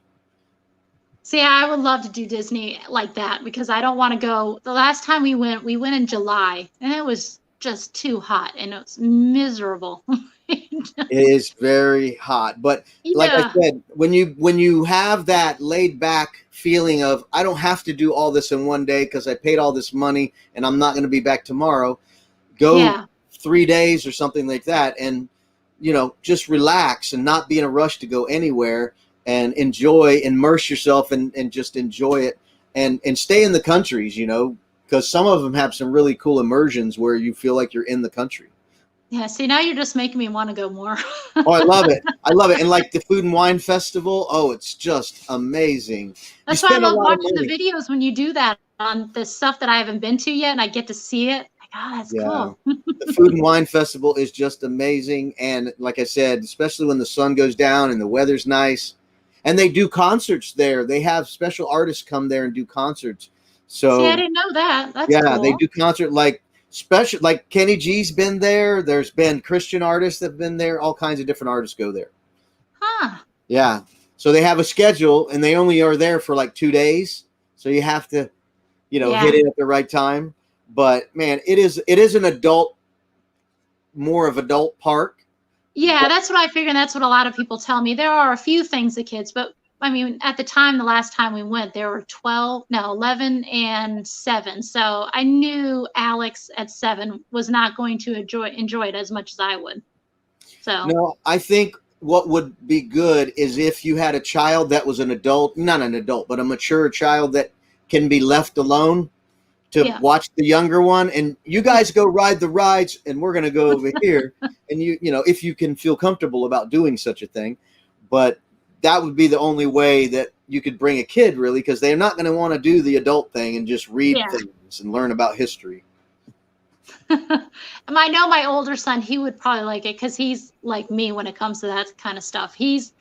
See, I would love to do Disney like that because I don't want to go. The last time we went in July and it was just too hot and it was miserable. It is very hot, but like I Yeah. said, when you have that laid back feeling of I don't have to do all this in one day because I paid all this money and I'm not going to be back tomorrow, go Yeah. 3 days or something like that, and just relax and not be in a rush to go anywhere, and immerse yourself and just enjoy it, and stay in the countries, because some of them have some really cool immersions where you feel like you're in the country. Yeah. See, now you're just making me want to go more. Oh, I love it. I love it. And like the Food and Wine Festival, oh, it's just amazing. That's why I love A lot of watching the money. videos when you do that on the stuff that I haven't been to yet and I get to see it. Like, oh, that's cool. The Food and Wine Festival is just amazing. And like I said, especially when the sun goes down and the weather's nice. And they do concerts there. They have special artists come there and do concerts. So See, I didn't know that. That's yeah, cool. they do concert like Kenny G's been there. There's been Christian artists that have been there. All kinds of different artists go there. Huh. Yeah. So they have a schedule and they only are there for like 2 days. So you have to, hit it at the right time. But man, it is an more of adult park. Yeah, that's what I figure. And that's what a lot of people tell me. There are a few things the kids, but I mean, at the time, the last time we went, there were 11 and 7. So I knew Alex at 7 was not going to enjoy it as much as I would. So no, I think what would be good is if you had a child that was not an adult, but a mature child that can be left alone to watch the younger one, and you guys go ride the rides and we're going to go over here. And if you can feel comfortable about doing such a thing, but that would be the only way that you could bring a kid, really, because they're not going to want to do the adult thing and just read things and learn about history. I know my older son, he would probably like it because he's like me when it comes to that kind of stuff. Aiden's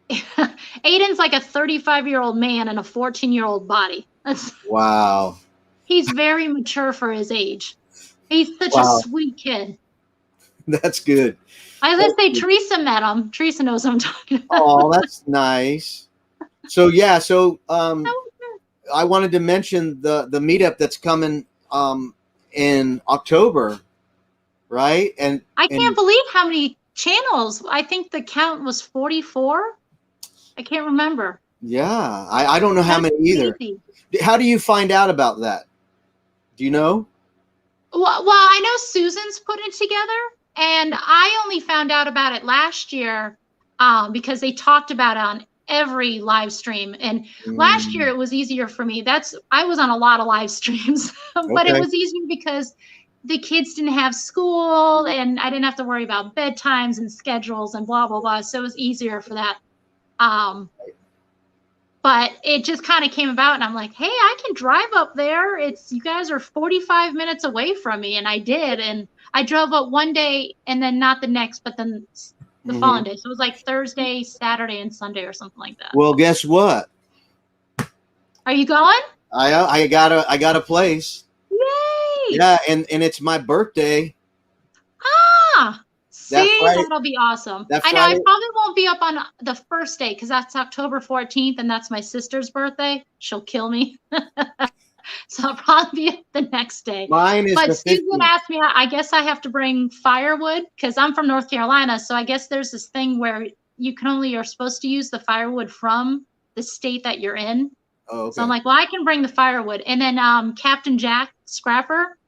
like a 35-year-old man in a 14-year-old body. Wow. He's very mature for his age. He's such a sweet kid. That's good. I was going to say Teresa met him. Teresa knows what I'm talking about. Oh, that's nice. So I wanted to mention the meetup that's coming in October, right? And I can't believe how many channels. I think the count was 44. I can't remember. Yeah, I don't know how many either. How do you find out about that? Do you know? Well, I know Susan's put it together, and I only found out about it last year because they talked about it on every live stream. And last year it was easier for me. I was on a lot of live streams, but it was easier because the kids didn't have school and I didn't have to worry about bedtimes and schedules and blah, blah, blah. So it was easier for that. But it just kind of came about and I'm like, hey, I can drive up there. You guys are 45 minutes away from me. And I did. And I drove up one day and then not the next, but then the following day. So it was like Thursday, Saturday, and Sunday or something like that. Well, guess what? Are you going? I got a place. Yay! Yeah, and it's my birthday. Ah, That See, Friday, that'll be awesome. that I know I Friday, probably won't be up on the first day because that's October 14th and that's my sister's birthday. She'll kill me. So I'll probably be up the next day. mine is But the Susan 15th. asked me, I guess I have to bring firewood because I'm from North Carolina. So I guess there's this thing where you're supposed to use the firewood from the state that you're in. Oh, So I'm okay. like, well, I can bring the firewood. And then Captain Jack Scrapper,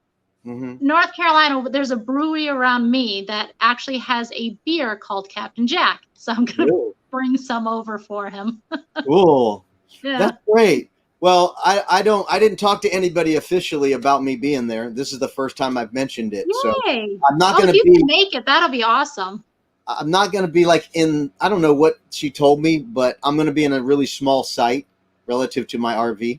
Hmm. North Carolina, there's a brewery around me that actually has a beer called Captain Jack. So I'm going to Cool. bring some over for him. Cool. Yeah. That's great. Well, I didn't talk to anybody officially about me being there. This is the first time I've mentioned it. So Yay. I'm not Oh, going if to you be, can make it, that'll be awesome. I'm not going to be like I don't know what she told me, but I'm going to be in a really small site relative to my RV.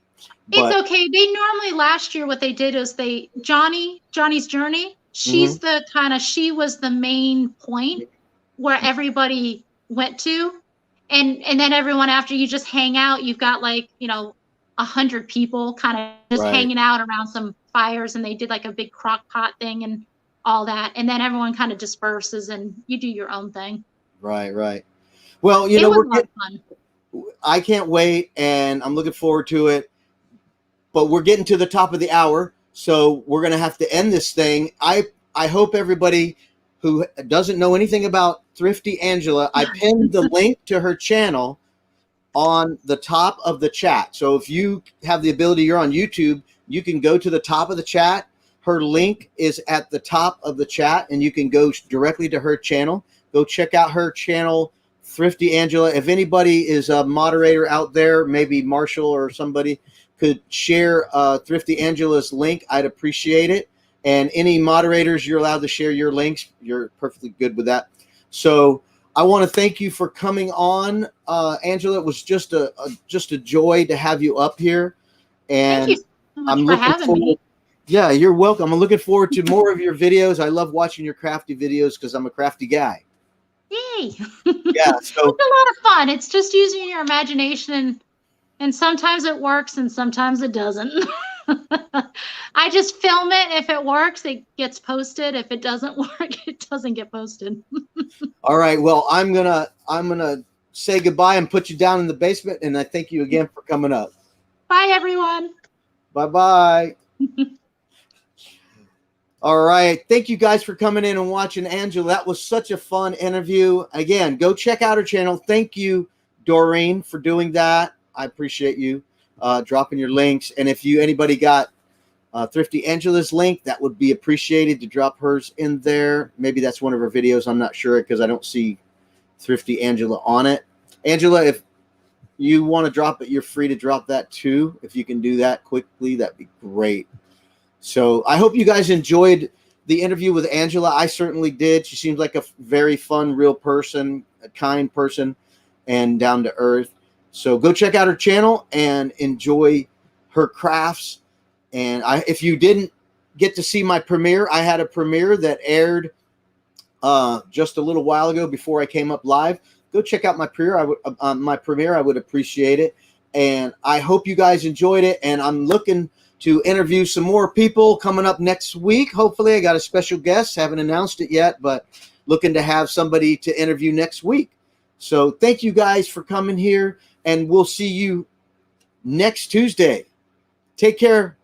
It's But okay. They normally last year what they did is Johnny's Journey. She was the main point where everybody went to, and then everyone after you just hang out. You've got like 100 people kind of just right, hanging out around some fires, and they did like a big crock pot thing and all that, and then everyone kind of disperses and you do your own thing. right. Well, It was a lot of fun. I can't wait, and I'm looking forward to it. But we're getting to the top of the hour, so we're going to have to end this thing. I hope everybody who doesn't know anything about Thrifty Angela, I pinned the link to her channel on the top of the chat. So if you have the ability, you're on YouTube, you can go to the top of the chat. Her link is at the top of the chat, and you can go directly to her channel. Go check out her channel, Thrifty Angela. If anybody is a moderator out there, maybe Marshall or somebody could share Thrifty Angela's link, I'd appreciate it. And any moderators, you're allowed to share your links. You're perfectly good with that. So I want to thank you for coming on, Angela. It was just a joy to have you up here. And Thank you so much I'm for looking having forward. me. Yeah, you're welcome. I'm looking forward to more of your videos. I love watching your crafty videos because I'm a crafty guy. Yay! Yeah, so It's a lot of fun. It's just using your imagination, and sometimes it works and sometimes it doesn't. I just film it. If it works, it gets posted. If it doesn't work, it doesn't get posted. all right. Well, I'm gonna say goodbye and put you down in the basement. And I thank you again for coming up. Bye, everyone. Bye. All right. Thank you guys for coming in and watching Angela. That was such a fun interview. Again, go check out her channel. Thank you, Doreen, for doing that. I appreciate you dropping your links. And if anybody got Thrifty Angela's link, that would be appreciated to drop hers in there. Maybe that's one of her videos. I'm not sure because I don't see Thrifty Angela on it. Angela, if you want to drop it, you're free to drop that too. If you can do that quickly, that'd be great. So I hope you guys enjoyed the interview with Angela. I certainly did. She seems like a very fun, real person, a kind person, and down to earth. So go check out her channel and enjoy her crafts. And if you didn't get to see my premiere, I had a premiere that aired just a little while ago before I came up live. Go check out my premiere. I would appreciate it. And I hope you guys enjoyed it. And I'm looking to interview some more people coming up next week. Hopefully, I got a special guest. Haven't announced it yet, but looking to have somebody to interview next week. So thank you guys for coming here, and we'll see you next Tuesday. Take care.